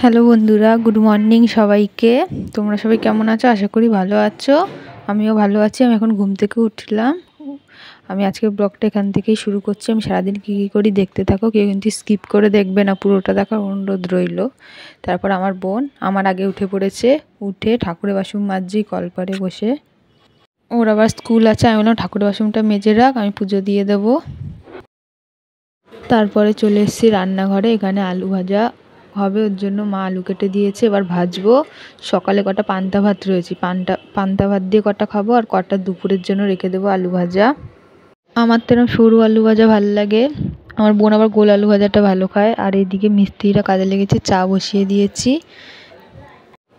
Hello বন্ধুরা, good morning সবাইকে। তোমরা সবাই কেমন আছো? আশা করি ভালো আছো। আমিও ভালো আছি। আমি এখন ঘুম থেকে উঠলাম। আমি আজকে ব্লগটা এখান থেকেই শুরু করছি। আমি সারাদিন কী কী করি দেখতে থাকো। কেউ কিন্তু স্কিপ করে দেখবে না, পুরোটা দেখার অনুরোধ রইল। তারপর আমার বোন আমার আগে উঠে পড়েছে। উঠে ঠাকুরের বাসন মাজছি কলপারে বসে। ওর আবার স্কুল আছে। আমি বললাম ঠাকুরের বাসনটা মেজে রাখ, আমি পুজো দিয়ে দেবো। তারপরে চলে এসেছি রান্নাঘরে। এখানে আলু ভাজা হবে, ওর জন্য মা আলু কেটে দিয়েছে, এবার ভাজবো। সকালে কটা পান্তা ভাত রয়েছে, পান্তা ভাত দিয়ে কটা খাবো, আর কটা দুপুরের জন্য রেখে দেবো আলু ভাজা। আমার তো এরকম সরু আলু ভাজা ভালো লাগে, আমার বোন আবার গোল আলু ভাজাটা ভালো খায়। আর এইদিকে মিস্ত্রিরা কাজে লেগেছে, চা বসিয়ে দিয়েছি।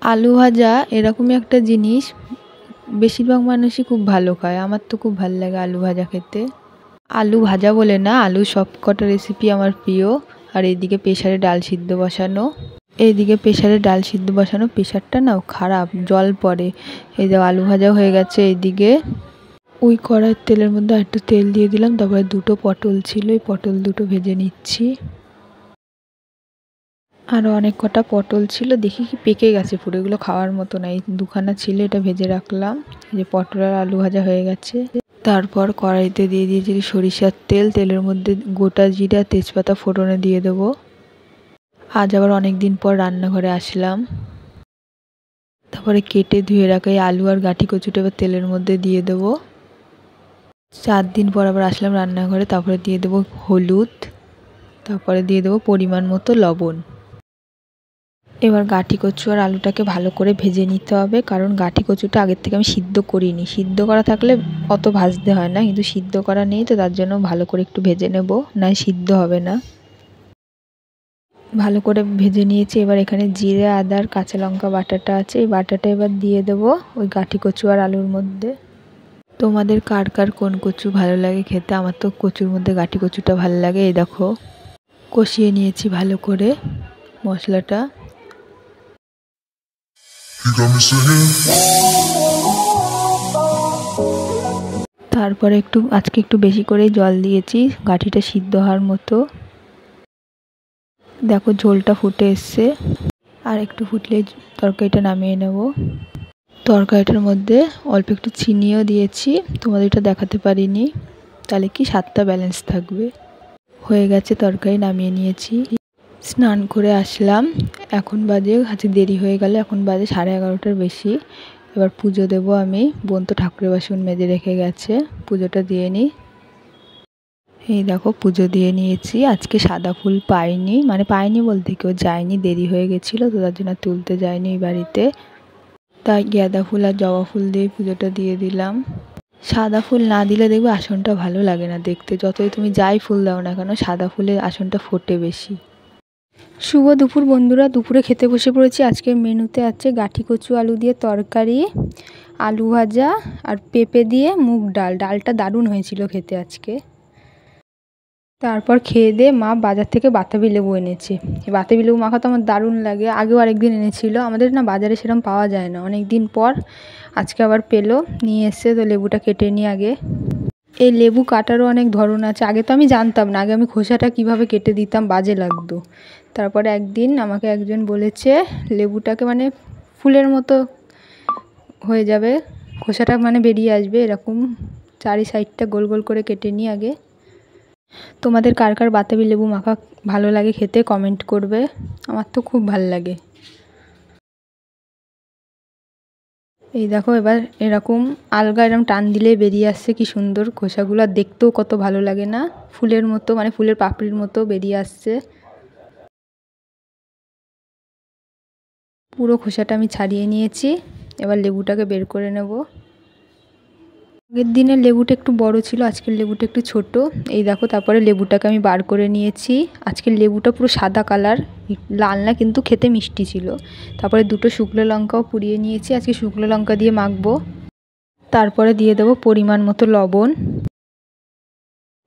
আলু ভাজা এরকমই একটা জিনিস বেশিরভাগ মানুষই খুব ভালো খায়, আমার তো খুব ভালো লাগে আলু ভাজা খেতে। আলু ভাজা বলে না, আলু সব কটা রেসিপি আমার প্রিয়। আর এইদিকে প্রেসারে ডাল সিদ্ধ বসানো, প্রেসারটা না খারাপ, জল পড়ে। এই যে আলু ভাজা হয়ে গেছে। এইদিকে ওই কড়াইয়ের তেলের মধ্যে একটু তেল দিয়ে দিলাম। তারপরে দুটো পটল ছিল, এই পটল দুটো ভেজে নিচ্ছি। আরও অনেক কটা পটল ছিল, দেখি কি পেকে গেছে পুরো, এগুলো খাওয়ার মতো না। এই দুখানা ছিল, এটা ভেজে রাখলাম। এই যে পটল আর আলু ভাজা হয়ে গেছে। তারপর কড়াইতে দিয়ে দিয়েছি সরিষার তেল, তেলের মধ্যে গোটা জিরা তেজপাতা ফোড়নে দিয়ে দেবো। আজ আবার অনেক দিন পর রান্নাঘরে আসলাম। তারপরে কেটে ধুয়ে রাখা এই আলু আর গাঁঠি কচুটা এবার তেলের মধ্যে দিয়ে দেবো। 4 দিন পর আবার আসলাম রান্নাঘরে। তারপরে দিয়ে দেবো হলুদ, তারপরে দিয়ে দেবো পরিমাণ মতো লবণ। এবার গাঁঠি কচু আর আলুটাকে ভালো করে ভেজে নিতে হবে, কারণ গাঁঠি কচুটা আগের থেকে আমি সিদ্ধ করিনি। সিদ্ধ করা থাকলে অত ভাজতে হয় না, কিন্তু সিদ্ধ করা নেই, তো তার জন্য ভালো করে একটু ভেজে নেব, নয় সিদ্ধ হবে না। ভালো করে ভেজে নিয়েছি। এবার এখানে জিরে আদার কাঁচা লঙ্কা বাটাটা আছে, এই বাটাটা এবার দিয়ে দেবো ওই গাঁঠি কচু আর আলুর মধ্যে। তোমাদের কার কার কোন কচু ভালো লাগে খেতে? আমার তো কচুর মধ্যে গাঁঠি কচুটা ভালো লাগে। এই দেখো কষিয়ে নিয়েছি ভালো করে মশলাটা। তারপরে আজকে একটু বেশি করে জল দিয়েছি গাঁঠিটা সিদ্ধ হওয়ার মতো। দেখো ঝোলটা ফুটে এসছে, আর একটু ফুটলে তরকারিটা নামিয়ে নেব। তরকারিটার মধ্যে অল্প একটু চিনিও দিয়েছি, তোমাদের এটা দেখাতে পারিনি, তাহলে কি স্বাদটা ব্যালেন্স থাকবে। হয়ে গেছে, তরকারি নামিয়ে নিয়েছি। স্নান করে আসলাম, এখন বাজে, আজকে দেরি হয়ে গেল, এখন বাজে 11:30টার বেশি। এবার পুজো দেব আমি। বোন তো ঠাকুরের বাসন মেজে রেখে গেছে, পুজোটা দিয়ে নিই। এই দেখো পুজো দিয়ে নিয়েছি। আজকে সাদা ফুল পাইনি, মানে পাইনি বলতে কেউ যায়নি, দেরি হয়ে গেছিলো, তো তার জন্য তুলতে যায়নি এই বাড়িতে। তাই গাঁদা ফুল আর জবা ফুল দিয়ে পুজোটা দিয়ে দিলাম। সাদা ফুল না দিলে দেখবে আসনটা ভালো লাগে না দেখতে, যতই তুমি যাই ফুল দাও না কেন, সাদা ফুলের আসনটা ফোটে বেশি। শুভ দুপুর বন্ধুরা, দুপুরে খেতে বসে পড়েছি। আজকের মেনুতে আছে গাঁঠি কচু আলু দিয়ে তরকারি, আলু ভাজা আর পেঁপে দিয়ে মুগ ডাল। ডালটা দারুণ হয়েছিল খেতে আজকে। তারপর খেয়ে দিয়ে মা বাজার থেকে বাতাবি লেবু এনেছে। এই বাতাবি লেবু মাখা তো আমার দারুণ লাগে, আগেও আরেকদিন এনেছিল। আমাদের না বাজারে সেরকম পাওয়া যায় না, অনেক দিন পর আজকে আবার পেলো, নিয়ে এসছে। তো লেবুটা কেটে নিই আগে। এই লেবু কাটারও অনেক ধরন আছে, আগে তো আমি জানতাম না, আগে আমি খোসাটা কিভাবে কেটে দিতাম, বাজে লাগতো। তারপরে একদিন আমাকে একজন বলেছে লেবুটাকে মানে ফুলের মতো হয়ে যাবে, খোসাটা মানে বেরিয়ে আসবে, এরকম চারি সাইডটা গোল গোল করে কেটে নিই আগে। তোমাদের কার কার বাতাবি লেবু মাখা ভালো লাগে খেতে কমেন্ট করবে, আমার তো খুব ভালো লাগে। এই দেখো এবার এরকম আলগা এরকম টান দিলে বেরিয়ে আসছে, কি সুন্দর খোসাগুলো, আর দেখতেও কত ভালো লাগে না, ফুলের মতো, মানে ফুলের পাপড়ির মতো বেরিয়ে আসছে। পুরো খোসাটা আমি ছাড়িয়ে নিয়েছি, এবার লেবুটাকে বের করে নেব। আগের দিনের লেবুটা একটু বড় ছিল, আজকের লেবুটা একটু ছোট। এই দেখো তারপরে লেবুটাকে আমি বার করে নিয়েছি। আজকের লেবুটা পুরো সাদা কালার, লাল না, কিন্তু খেতে মিষ্টি ছিল। তারপরে দুটো শুকনো লঙ্কাও পুড়িয়ে নিয়েছি, আজকে শুকনো লঙ্কা দিয়ে মাখবো। তারপরে দিয়ে দেবো পরিমাণ মতো লবণ,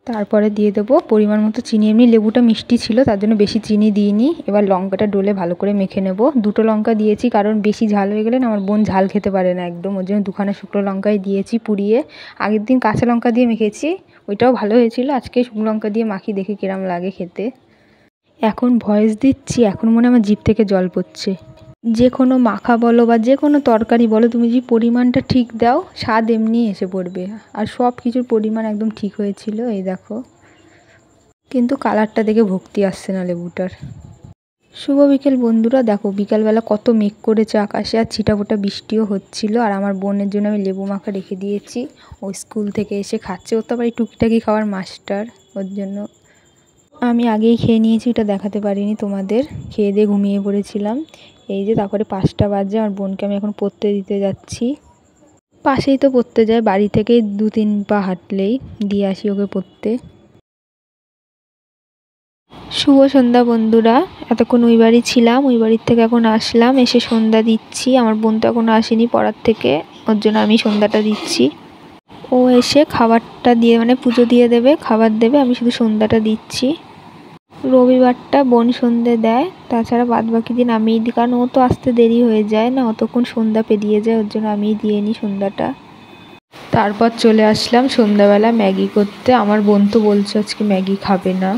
তারপরে দিয়ে দেবো পরিমাণ মতো চিনি। এমনি লেবুটা মিষ্টি ছিল, তার জন্য বেশি চিনি দিইনি। এবার লঙ্কাটা ডলে ভালো করে মেখে নেব। দুটো লঙ্কা দিয়েছি, কারণ বেশি ঝাল হয়ে গেলে না আমার বোন ঝাল খেতে পারে না একদম, ওর জন্য দুখানা শুকনো লঙ্কাই দিয়েছি পুড়িয়ে। আগের দিন কাঁচা লঙ্কা দিয়ে মেখেছি, ওইটাও ভালো হয়েছিল। আজকে শুকনো লঙ্কা দিয়ে মাখি, দেখি কিরম লাগে খেতে। এখন ভয়েস দিচ্ছি, এখন মনে হয় আমার জিভ থেকে জল পড়ছে। যে কোনো মাখা বলো বা যে কোনো তরকারি বলো, তুমি যদি পরিমাণটা ঠিক দাও স্বাদ এমনি এসে পড়বে। আর সব কিছুর পরিমাণ একদম ঠিক হয়েছিল, এই দেখো। কিন্তু কালারটা দেখে ভক্তি আসছে না লেবুটার। শুভ বিকেল বন্ধুরা, দেখো বিকালবেলা কত মেঘ করেছে আকাশে, আর ছিটাফোঁটা বৃষ্টিও হচ্ছিল। আর আমার বোনের জন্য আমি লেবু মাখা রেখে দিয়েছি, ও স্কুল থেকে এসে খাচ্ছে। ও তো আবার এই টুকিটাকি খাওয়ার মাস্টার, ওর জন্য আমি আগেই খেয়ে নিয়েছি, এটা দেখাতে পারিনি তোমাদের। খেয়ে দিয়ে ঘুমিয়ে পড়েছিলাম। এই যে তারপরে 5টা বাজে, আমার বোনকে আমি এখন পড়তে দিতে যাচ্ছি। পাশেই তো পড়তে যায়, বাড়ি থেকে 2-3 পা হাঁটলেই দিয়ে আসি ওকে পড়তে। শুভ সন্ধ্যা বন্ধুরা, এতক্ষণ ওই বাড়ি ছিলাম, ওই বাড়ির থেকে এখন আসলাম, এসে সন্ধ্যা দিচ্ছি। আমার বোন তো এখনও আসেনি পড়ার থেকে, ওর জন্য আমি সন্ধ্যাটা দিচ্ছি। ও এসে খাবারটা দিয়ে মানে পুজো দিয়ে দেবে, খাবার দেবে, আমি শুধু সন্ধ্যাটা দিচ্ছি। রবিবারটা বোন সন্ধ্যে দেয়, তাছাড়া বাদবাকি দিন আমিই দিই, কারণ ও তো আসতে দেরি হয়ে যায় না, অতক্ষণ সন্ধ্যা পেরিয়ে যায়, ওর জন্য আমিই দিয়ে নিই সন্ধ্যাটা। তারপর চলে আসলাম সন্ধ্যাবেলা ম্যাগি করতে। আমার বোন তো বলছে আজকে ম্যাগি খাবে না।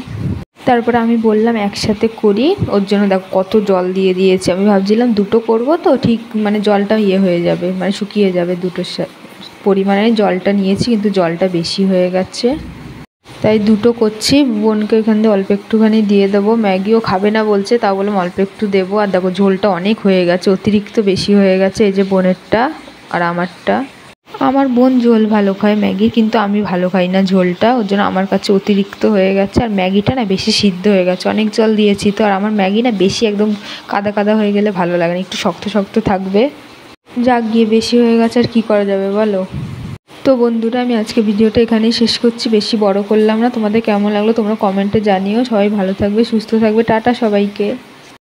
তারপরে আমি বললাম একসাথে করি, ওর জন্য দেখো কত জল দিয়ে দিয়েছি। আমি ভাবছিলাম দুটো করব তো ঠিক মানে জলটা হয়ে যাবে, মানে শুকিয়ে যাবে দুটোর পরিমাণে জলটা নিয়েছি, কিন্তু জলটা বেশি হয়ে গেছে, তাই দুটো করছি। বোনকে এখান থেকে অল্প একটুখানি দিয়ে দেবো, ম্যাগিও খাবে না বলছে, তা বললাম অল্প একটু দেবো। আর দেখো ঝোলটা অনেক হয়ে গেছে, অতিরিক্ত বেশি হয়ে গেছে, এই যে বোনেরটা আর আমারটা। আমার বোন ঝোল ভালো খায় ম্যাগির, কিন্তু আমি ভালো খাই না ঝোলটা, ওর জন্য আমার কাছে অতিরিক্ত হয়ে গেছে। আর ম্যাগিটা না বেশি সিদ্ধ হয়ে গেছে, অনেক জল দিয়েছি তো। আর আমার ম্যাগি না বেশি একদম কাদা কাদা হয়ে গেলে ভালো লাগে না, একটু শক্ত শক্ত থাকবে। যাক গিয়ে বেশি হয়ে গেছে, আর কী করা যাবে বলো। তো বন্ধুরা, আমি আজকে ভিডিওটা এখানেই শেষ করছি, বেশি বড় করলাম না। তোমাদের কেমন লাগলো তোমরা কমেন্টে জানিও। সবাই ভালো থাকবে, সুস্থ থাকবে, টাটা সবাইকে।